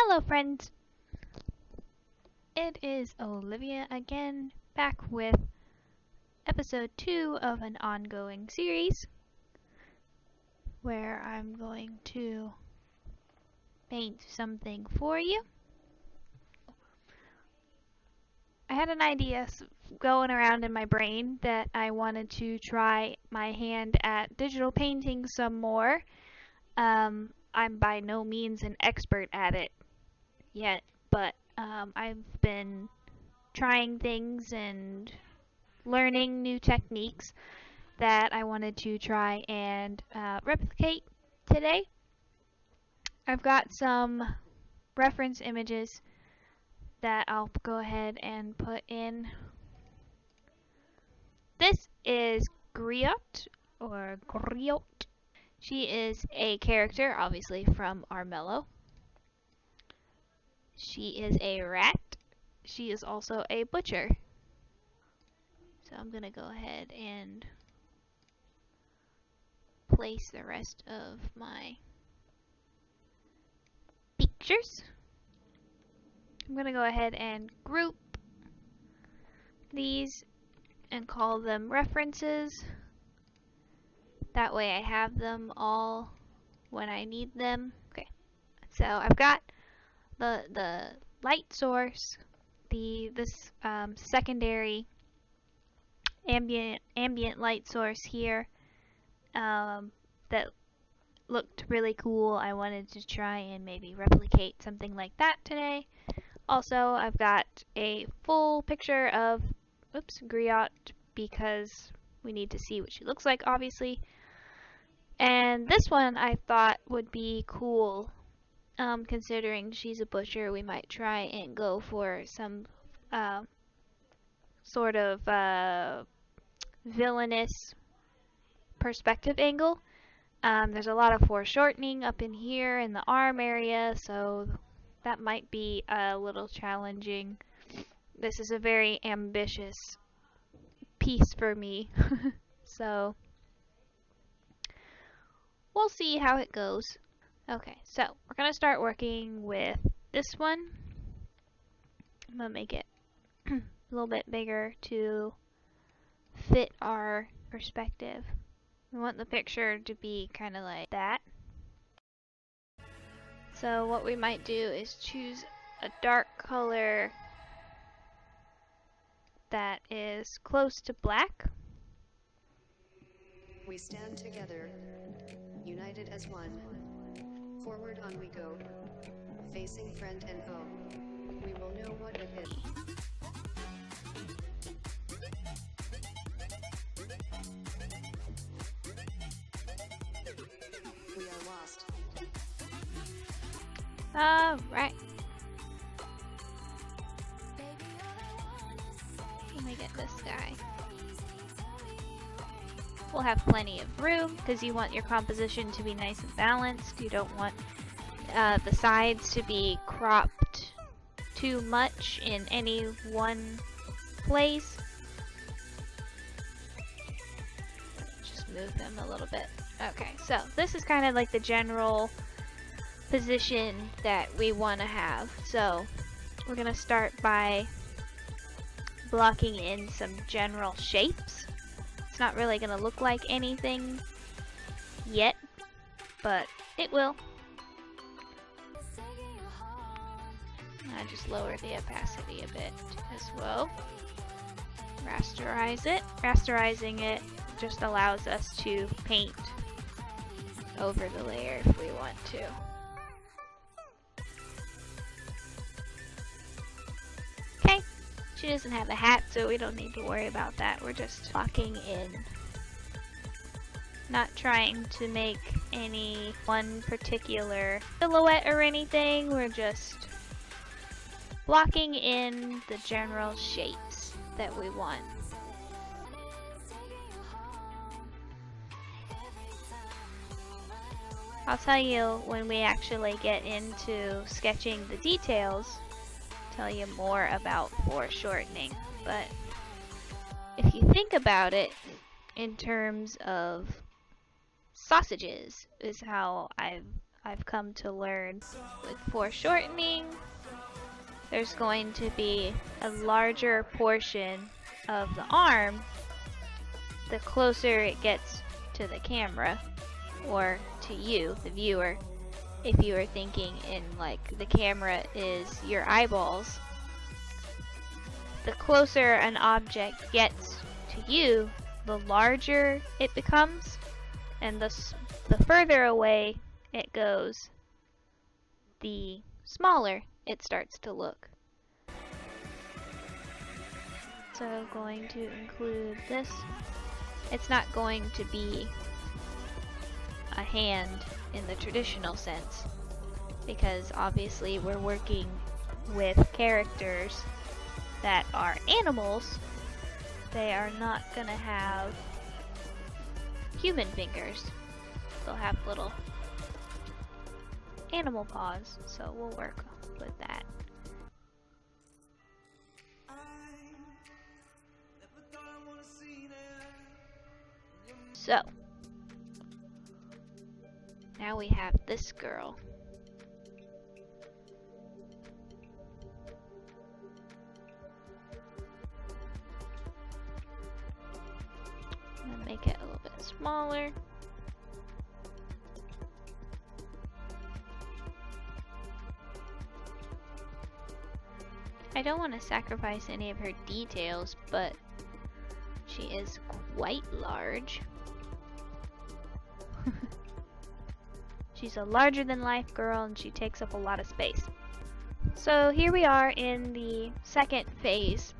Hello friends, it is Olivia again, back with episode 2 of an ongoing series where I'm going to paint something for you. I had an idea going around in my brain that I wanted to try my hand at digital painting some more. I'm by no means an expert at it yet, but I've been trying things and learning new techniques that I wanted to try and replicate today. I've got some reference images that I'll go ahead and put in. This is Griotte, or Griotte. She is a character, obviously, from Armello. She is a rat. She is also a butcher. So I'm going to go ahead and place the rest of my pictures. I'm going to go ahead and group these and call them references. That way I have them all when I need them. Okay, so I've got the light source, this secondary ambient light source here that looked really cool. I wanted to try and maybe replicate something like that today. Also, I've got a full picture of Griotte because we need to see what she looks like, obviously. And this one I thought would be cool. Considering she's a butcher, we might try and go for some sort of villainous perspective angle. There's a lot of foreshortening up in here in the arm area, so that might be a little challenging. This is a very ambitious piece for me, so we'll see how it goes. Okay, so we're going to start working with this one. I'm going to make it a little bit bigger to fit our perspective. We want the picture to be kind of like that. So what we might do is choose a dark color that is close to black. We stand together, united as one. Forward on we go, facing friend and foe. We will know what it is. We are lost. Alright. Let me get this guy. We'll have plenty of room because you want your composition to be nice and balanced. You don't want the sides to be cropped too much in any one place. Just move them a little bit. Okay, so this is kind of like the general position that we want to have. So we're going to start by blocking in some general shapes. It's not really going to look like anything yet, but it will. I just lower the opacity a bit as well. Rasterize it. Rasterizing it just allows us to paint over the layer if we want to. Okay, she doesn't have a hat, so we don't need to worry about that. We're just blocking in. Not trying to make any one particular silhouette or anything. We're just blocking in the general shapes that we want. I'll tell you when we actually get into sketching the details, tell you more about foreshortening. But if you think about it in terms of sausages is how I've I've come to learn. With foreshortening, there's going to be a larger portion of the arm the closer it gets to the camera, or to you, the viewer. If you are thinking in like the camera is your eyeballs, the closer an object gets to you, the larger it becomes, and the further away it goes, the smaller it starts to look. So going to include this. It's not going to be a hand in the traditional sense, because obviously we're working with characters that are animals. They are not gonna have human fingers. They'll have little animal paws, so we'll work with that. So, now we have this girl. I'm gonna make it a little bit smaller. I don't want to sacrifice any of her details, but she is quite large. She's a larger than life girl and she takes up a lot of space. So here we are in the second phase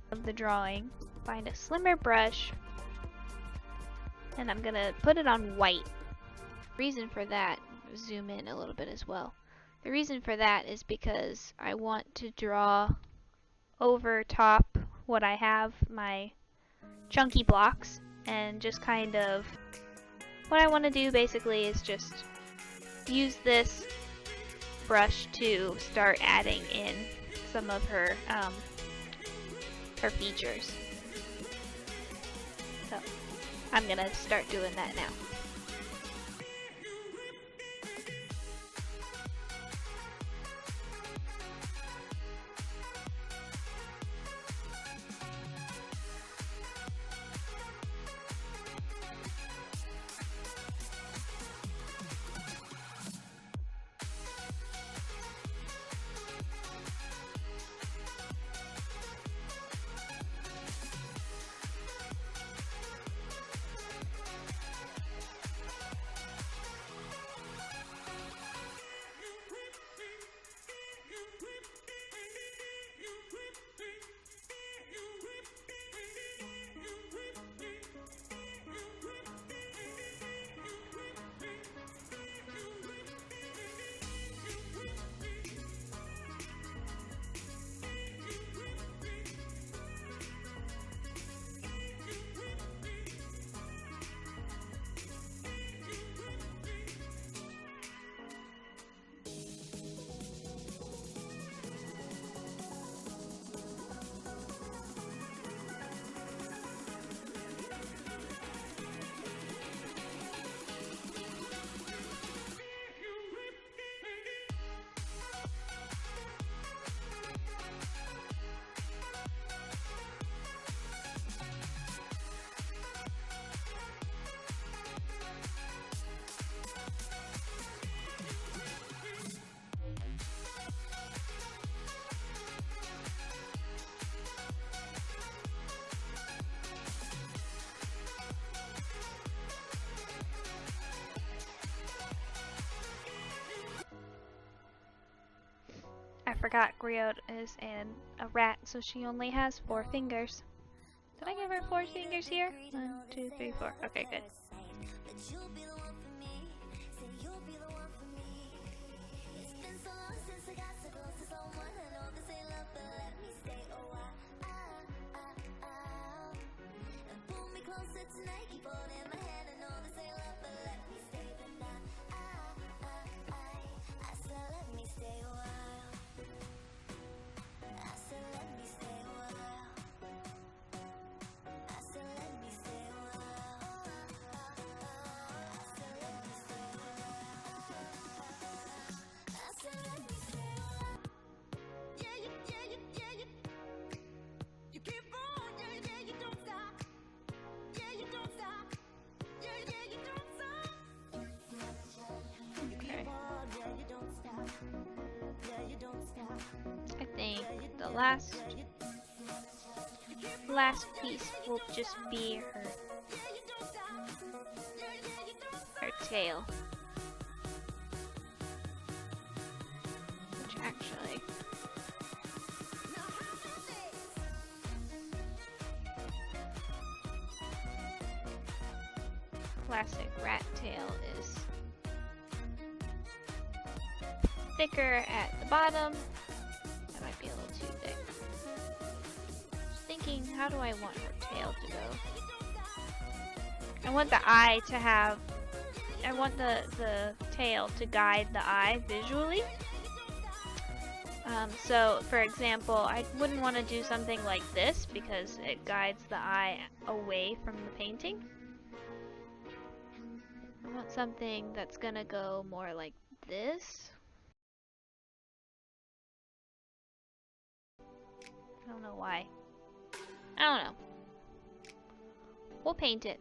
of the drawing. Find a slimmer brush and I'm gonna put it on white. Reason for that, zoom in a little bit as well. The reason for that is because I want to draw over top what I have, my chunky blocks, and just kind of what I want to do basically is just use this brush to start adding in some of her features. So I'm gonna start doing that now. I forgot Griotte is a rat, so she only has 4 fingers. Did I give her 4 fingers here? 1, 2, 3, 4. Okay, good. last piece will just be her tail. Which actually classic rat tail is thicker at the bottom. That might be a little too thick. Just thinking, how do I want her tail to go? I want the eye to have, I want the tail to guide the eye visually. So, for example, I wouldn't want to do something like this because it guides the eye away from the painting. I want something that's gonna go more like this. I don't know why. I don't know. We'll paint it.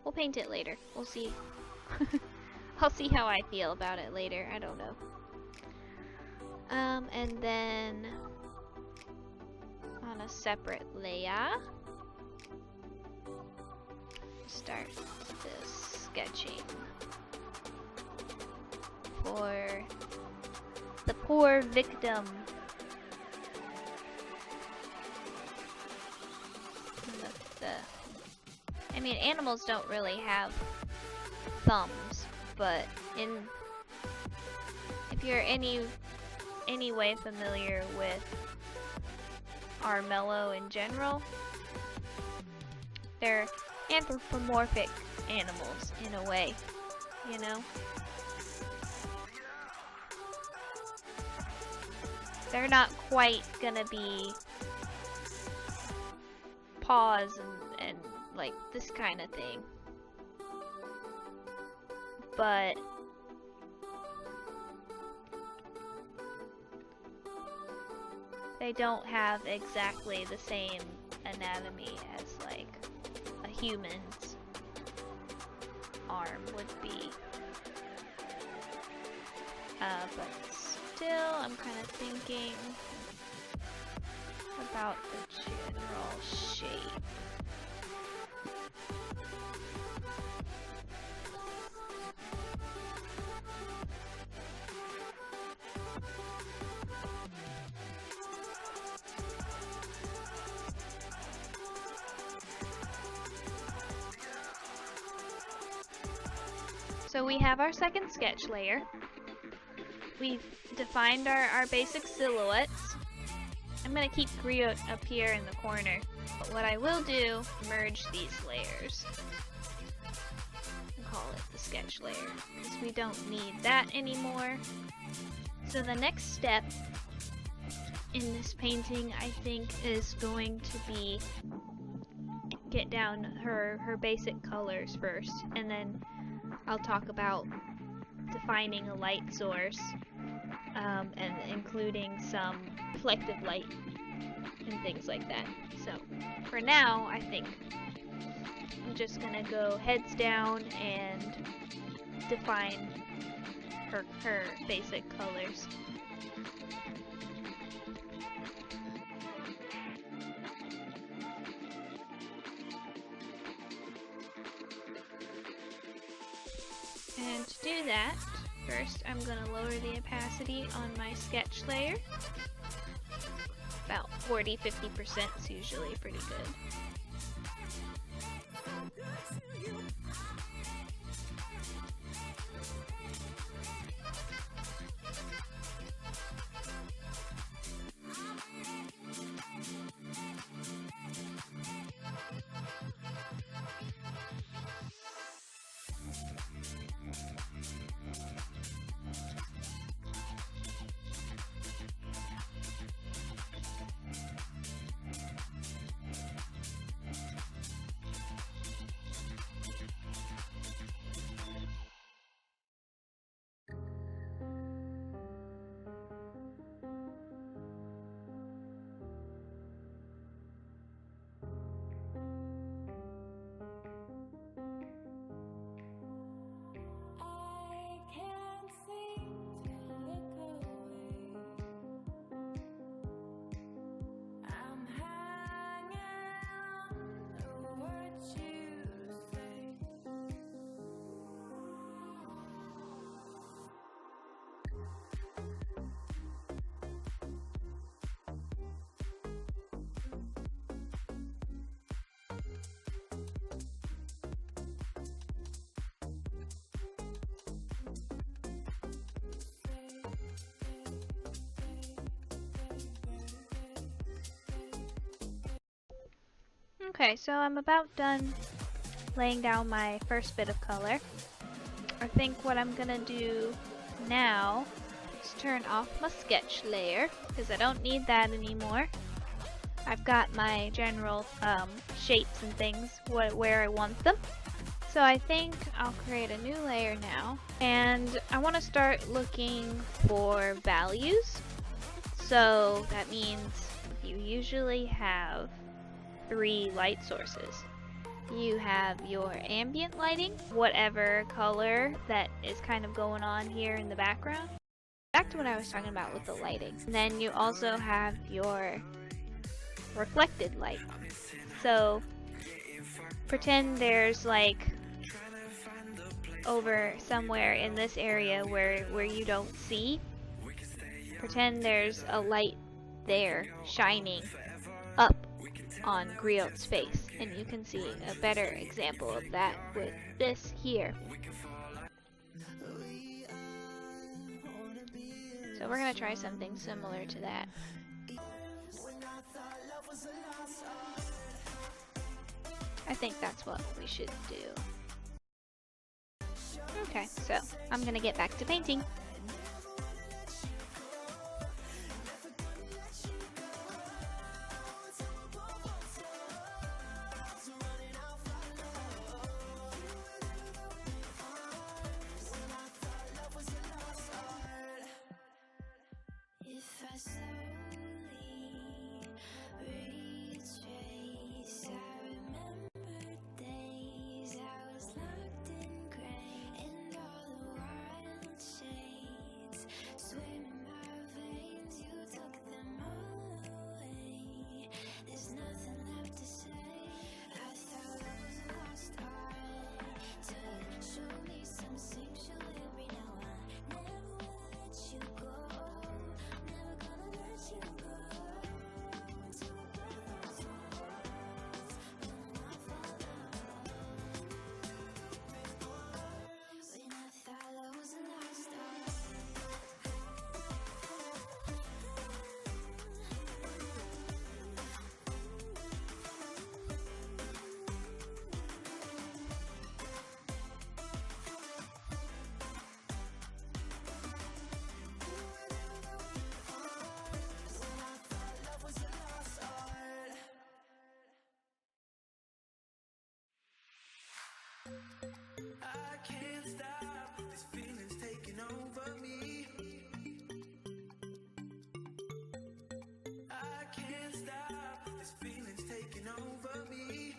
We'll paint it later. We'll see. I'll see how I feel about it later. I don't know. And then on a separate layer, start this sketching for the poor victim. I mean, animals don't really have thumbs, but if you're any way familiar with Armello in general, they're anthropomorphic animals in a way, you know? They're not quite gonna be paws and like this kind of thing, but they don't have exactly the same anatomy as like a human's arm would be. But still, I'm kind of thinking about the general shape. So we have our second sketch layer. We've defined our basic silhouettes. I'm going to keep Griotte up here in the corner. But what I will do, merge these layers. And call it the sketch layer, because we don't need that anymore. So the next step in this painting, I think, is going to be get down her basic colors first, and then I'll talk about defining a light source, and including some reflective light and things like that. So for now, I think I'm just gonna go heads down and define her basic colors. And to do that, first I'm going to lower the opacity on my sketch layer. About 40-50% is usually pretty good. Okay, so I'm about done laying down my first bit of color. I think what I'm gonna do now is turn off my sketch layer because I don't need that anymore. I've got my general shapes and things where I want them. So I think I'll create a new layer now, and I want to start looking for values. So that means you usually have 3 light sources. You have your ambient lighting, whatever color that is kind of going on here in the background. Back to what I was talking about with the lighting. And then you also have your reflected light. So pretend there's like over somewhere in this area where you don't see. Pretend there's a light there shining up on Griotte's face, and you can see a better example of that with this here. So we're gonna try something similar to that. I think that's what we should do. Okay, so I'm gonna get back to painting. I can't stop, this feeling's taking over me. I can't stop, this feeling's taking over me.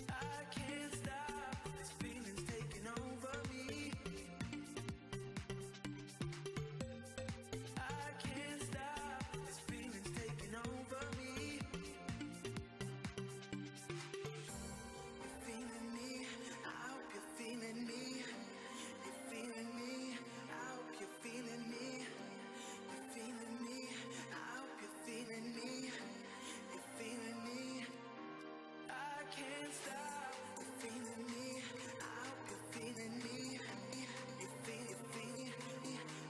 I can't stop, this feeling's taking over me. I can't stop, this feeling's taking over me. You're feeling me, I hope you're feeling me. You're feeling me, I hope you're feeling me. You're feeling me, I hope you're feeling me. You're feeling me, I can't stop. You're feeling me, I hope you're feeling me. You're feeling me,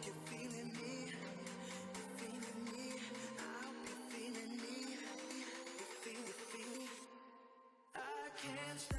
you're feeling me. You're feeling me, I hope you're feeling me. You're feeling me, I can't stop.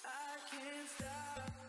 I can't stop.